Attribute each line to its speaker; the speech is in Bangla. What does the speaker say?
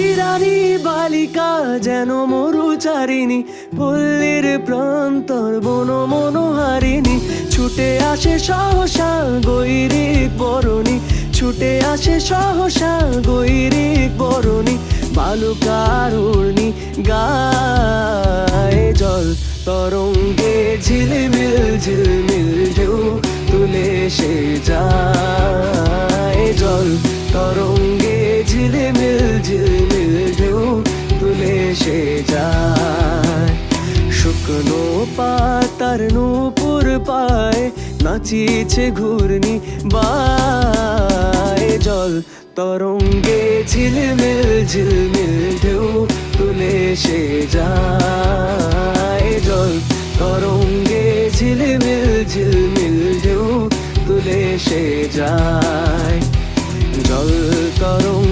Speaker 1: ইরানি বালিকা যেন মরুচারিণী, পল্লীর প্রান্তর বন মনোহারিণী। ছুটে আসে সহসা গৈরিক বরণী, ছুটে আসে সহসা গৈরিক বরণী। বালুকার উর্নি গায়ে জল তরঙ্গে ঝিলমিল ঝিলমিল ঢেউ তুলে সে যায়। জল তরঙ্গে ঝিলমিল ঝিলমিল ঢেউ তুলে সে যায়। শুকনো পাতার নূপুর পায় নাচিছে ঘূর্ণি বায়। জল তরঙ্গে ঝিলমিল ঝিলমিল ঢেউ তুলে সে যায়। জল তরঙ্গে ঝিলমিল ঝিলমিল ঢেউ তুলে সে যায়। জল তরঙ্গ